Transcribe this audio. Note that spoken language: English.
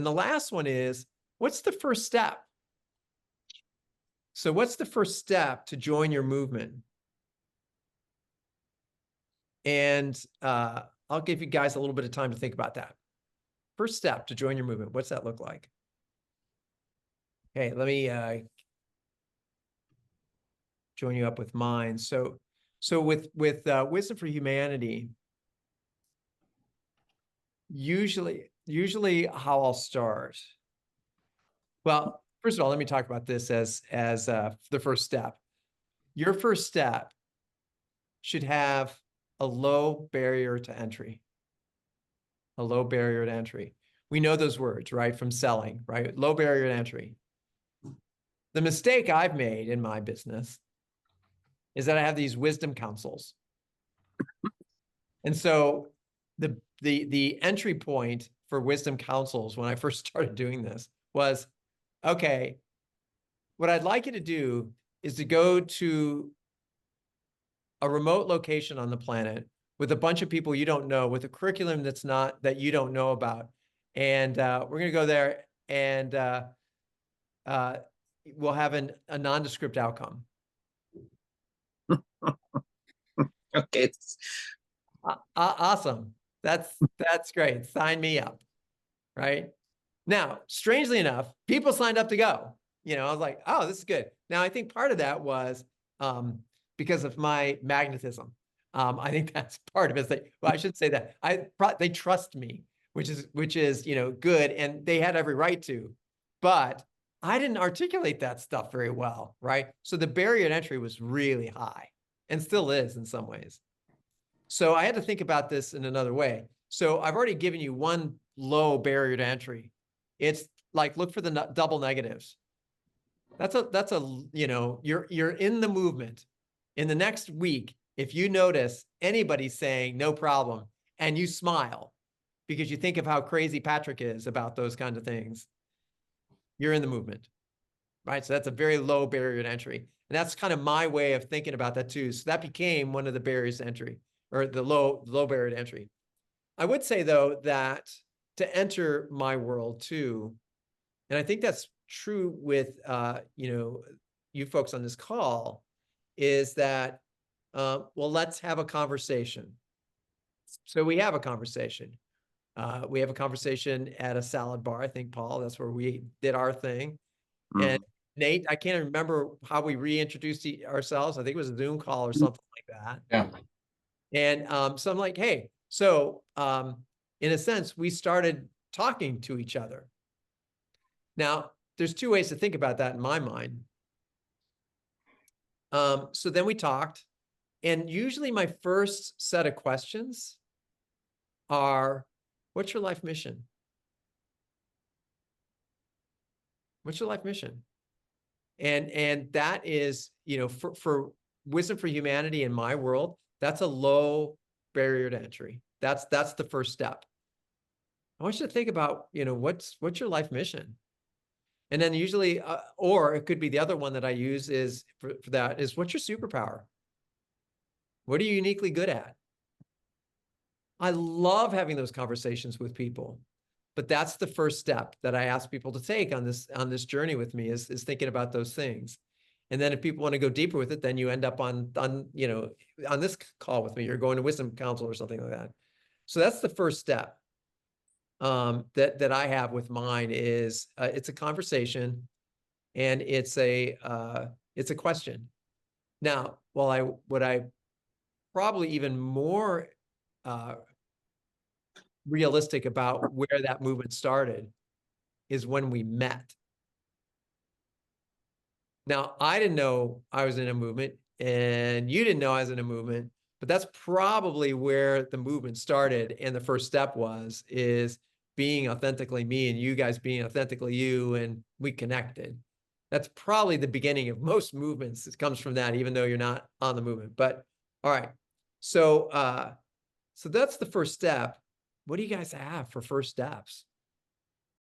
And the last one is, what's the first step? So what's the first step to join your movement? And I'll give you guys a little bit of time to think about that. First step to join your movement. What's that look like? Okay, let me join you up with mine. So with Wisdom for Humanity, usually how I'll start. Well, first of all, let me talk about this as the first step. Your first step should have a low barrier to entry. A low barrier to entry. We know those words, right? From selling, right? Low barrier to entry. The mistake I've made in my business is that I have these wisdom councils. And so the entry point for wisdom councils when I first started doing this was, okay, what I'd like you to do is to go to a remote location on the planet with a bunch of people you don't know, with a curriculum that you don't know about. And we're going to go there and we'll have a nondescript outcome. Okay. Awesome. That's great. Sign me up. Right. Now, strangely enough, people signed up to go. I was like, oh, this is good. Now, I think part of that was because of my magnetism. I think that's part of it. Well, I should say that they trust me, which is good, and they had every right to, but I didn't articulate that stuff very well, right? So the barrier to entry was really high, and still is in some ways. So I had to think about this in another way. So I've already given you one low barrier to entry. It's like, look for the double negatives. That's a you're in the movement. In the next week, if you notice anybody saying no problem and you smile because you think of how crazy Patrick is about those kinds of things, you're in the movement, right? So that's a very low barrier to entry. And that's kind of my way of thinking about that too. So that became one of the barriers to entry, or the low barrier to entry. I would say though that to enter my world too, and I think that's true with you folks on this call, is that well, let's have a conversation. So we have a conversation. We have a conversation at a salad bar. I think, Paul, that's where we did our thing. And Nate, I can't remember how we reintroduced ourselves. I think it was a Zoom call or something like that. Yeah. And so I'm like, hey, so in a sense, we started talking to each other. Now, there's two ways to think about that in my mind. So then we talked, and usually my first set of questions are, what's your life mission? What's your life mission? And that is, for Wisdom for Humanity in my world, that's a low barrier to entry. That's the first step. I want you to think about, what's your life mission? And then usually, or it could be the other one that I use is for that is, what's your superpower? What are you uniquely good at? I love having those conversations with people, but that's the first step that I ask people to take on this journey with me is thinking about those things. And then if people want to go deeper with it, then you end up on this call with me, or going to Wisdom Council or something like that. So that's the first step that I have with mine is it's a conversation, and it's a question. Now, what I probably even more realistic about where that movement started is when we met. Now, I didn't know I was in a movement, and you didn't know I was in a movement, but that's probably where the movement started. And the first step is being authentically me, and you guys being authentically you, and we connected. That's probably the beginning of most movements. It comes from that, even though you're not on the movement. But all right, so that's the first step. What do you guys have for first steps?